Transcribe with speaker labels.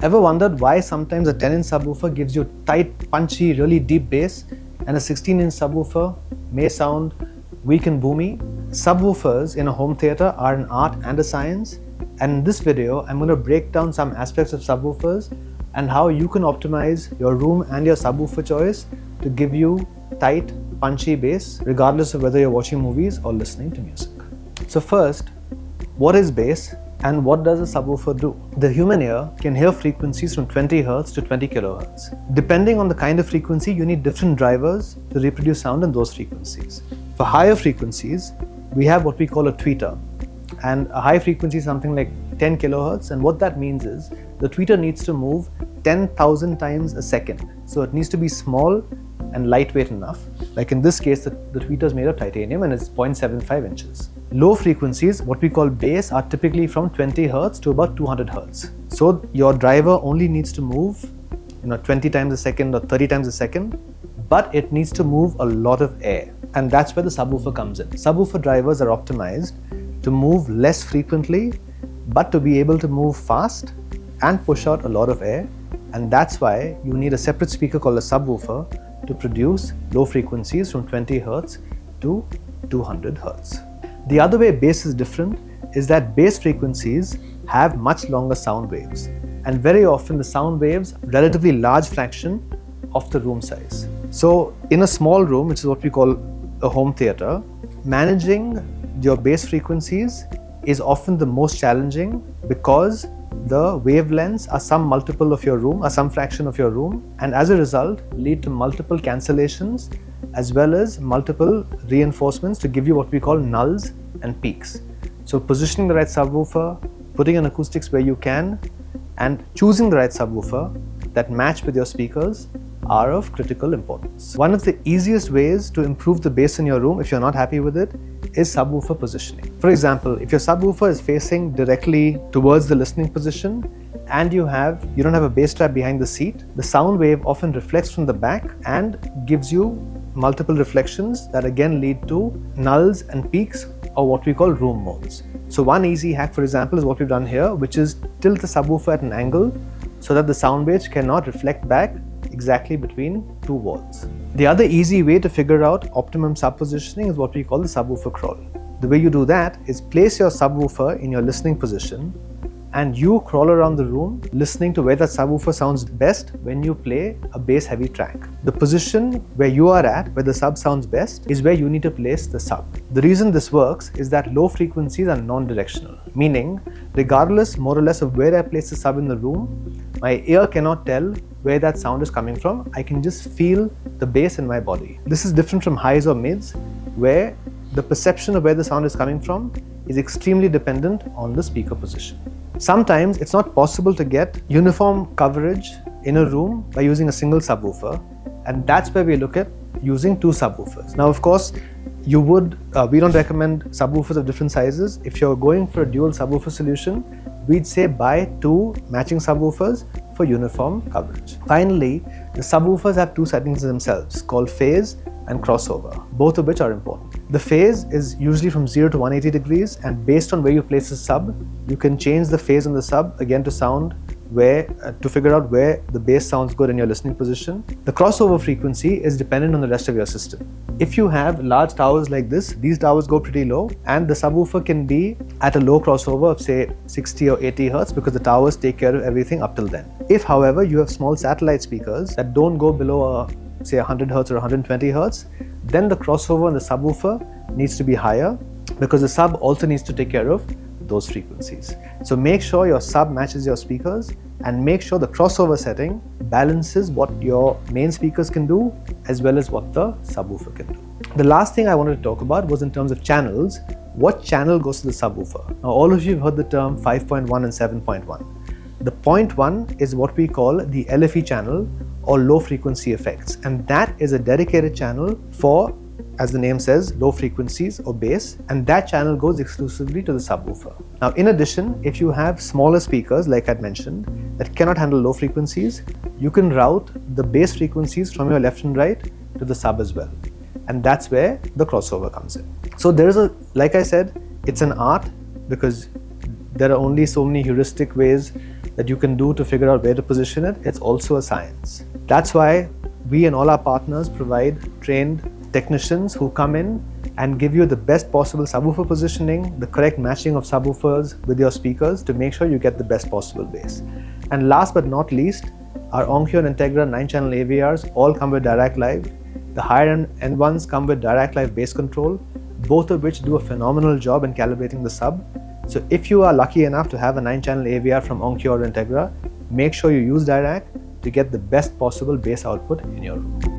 Speaker 1: Ever wondered why sometimes a 10-inch subwoofer gives you tight, punchy, really deep bass and a 16-inch subwoofer may sound weak and boomy? Subwoofers in a home theater are an art and a science, and in this video I'm going to break down some aspects of subwoofers and how you can optimize your room and your subwoofer choice to give you tight, punchy bass regardless of whether you're watching movies or listening to music. So first, what is bass and what does a subwoofer do? The human ear can hear frequencies from 20 Hz to 20 kHz. Depending on the kind of frequency, you need different drivers to reproduce sound in those frequencies. For higher frequencies, we have what we call a tweeter, and a high frequency is something like 10 kHz, and what that means is the tweeter needs to move 10,000 times a second. So it needs to be small and lightweight enough. Like in this case, the tweeter is made of titanium and it's 0.75 inches. Low frequencies, what we call bass, are typically from 20 Hz to about 200 Hz. So your driver only needs to move 20 times a second or 30 times a second, but it needs to move a lot of air. And that's where the subwoofer comes in. Subwoofer drivers are optimized to move less frequently, but to be able to move fast and push out a lot of air. And that's why you need a separate speaker called a subwoofer to produce low frequencies from 20 Hz to 200 Hz. The other way bass is different is that bass frequencies have much longer sound waves, and very often the sound waves are a relatively large fraction of the room size. So in a small room, which is what we call a home theater, managing your bass frequencies is often the most challenging because the wavelengths are some multiple of your room, or some fraction of your room, and as a result lead to multiple cancellations as well as multiple reinforcements to give you what we call nulls and peaks. So positioning the right subwoofer, putting in acoustics where you can, and choosing the right subwoofer that match with your speakers are of critical importance. One of the easiest ways to improve the bass in your room if you're not happy with it is subwoofer positioning. For example, if your subwoofer is facing directly towards the listening position and you don't have a bass trap behind the seat, the sound wave often reflects from the back and gives you multiple reflections that again lead to nulls and peaks, or what we call room modes. So one easy hack, for example, is what we've done here, which is tilt the subwoofer at an angle so that the sound waves cannot reflect back exactly between two walls. The other easy way to figure out optimum sub positioning is what we call the subwoofer crawl. The way you do that is place your subwoofer in your listening position and you crawl around the room listening to where that subwoofer sounds best when you play a bass heavy track. The position where you are at, where the sub sounds best, is where you need to place the sub. The reason this works is that low frequencies are non-directional, meaning regardless more or less of where I place the sub in the room, my ear cannot tell where that sound is coming from. I can just feel the bass in my body. This is different from highs or mids, where the perception of where the sound is coming from is extremely dependent on the speaker position. Sometimes it's not possible to get uniform coverage in a room by using a single subwoofer, and that's where we look at using two subwoofers. Now, of course, we don't recommend subwoofers of different sizes. If you're going for a dual subwoofer solution, we'd say buy two matching subwoofers for uniform coverage. Finally, the subwoofers have two settings themselves called phase and crossover, both of which are important. The phase is usually from 0 to 180 degrees, and based on where you place the sub, you can change the phase on the sub again to figure out where the bass sounds good in your listening position. The crossover frequency is dependent on the rest of your system. If you have large towers like this, these towers go pretty low, and the subwoofer can be at a low crossover of say 60 or 80 Hz because the towers take care of everything up till then. If, however, you have small satellite speakers that don't go below say 100 Hz or 120 Hz, then the crossover on the subwoofer needs to be higher because the sub also needs to take care of those frequencies. So make sure your sub matches your speakers, and make sure the crossover setting balances what your main speakers can do as well as what the subwoofer can do. The last thing I wanted to talk about was in terms of channels. What channel goes to the subwoofer? Now, all of you have heard the term 5.1 and 7.1. The 0.1 is what we call the LFE channel, or low frequency effects, and that is a dedicated channel for, as the name says, low frequencies or bass, and that channel goes exclusively to the subwoofer. Now, in addition, if you have smaller speakers, like I'd mentioned, that cannot handle low frequencies, you can route the bass frequencies from your left and right to the sub as well, and that's where the crossover comes in. So like I said, it's an art because there are only so many heuristic ways that you can do to figure out where to position it. It's also a science. That's why we and all our partners provide trained technicians who come in and give you the best possible subwoofer positioning, the correct matching of subwoofers with your speakers to make sure you get the best possible bass. And last but not least, our Onkyo and Integra 9-channel AVRs all come with Direct Live. The higher end ones come with Direct Live bass control, both of which do a phenomenal job in calibrating the sub. So if you are lucky enough to have a 9-channel AVR from Onkyo or Integra, make sure you use Direct to get the best possible bass output in your room.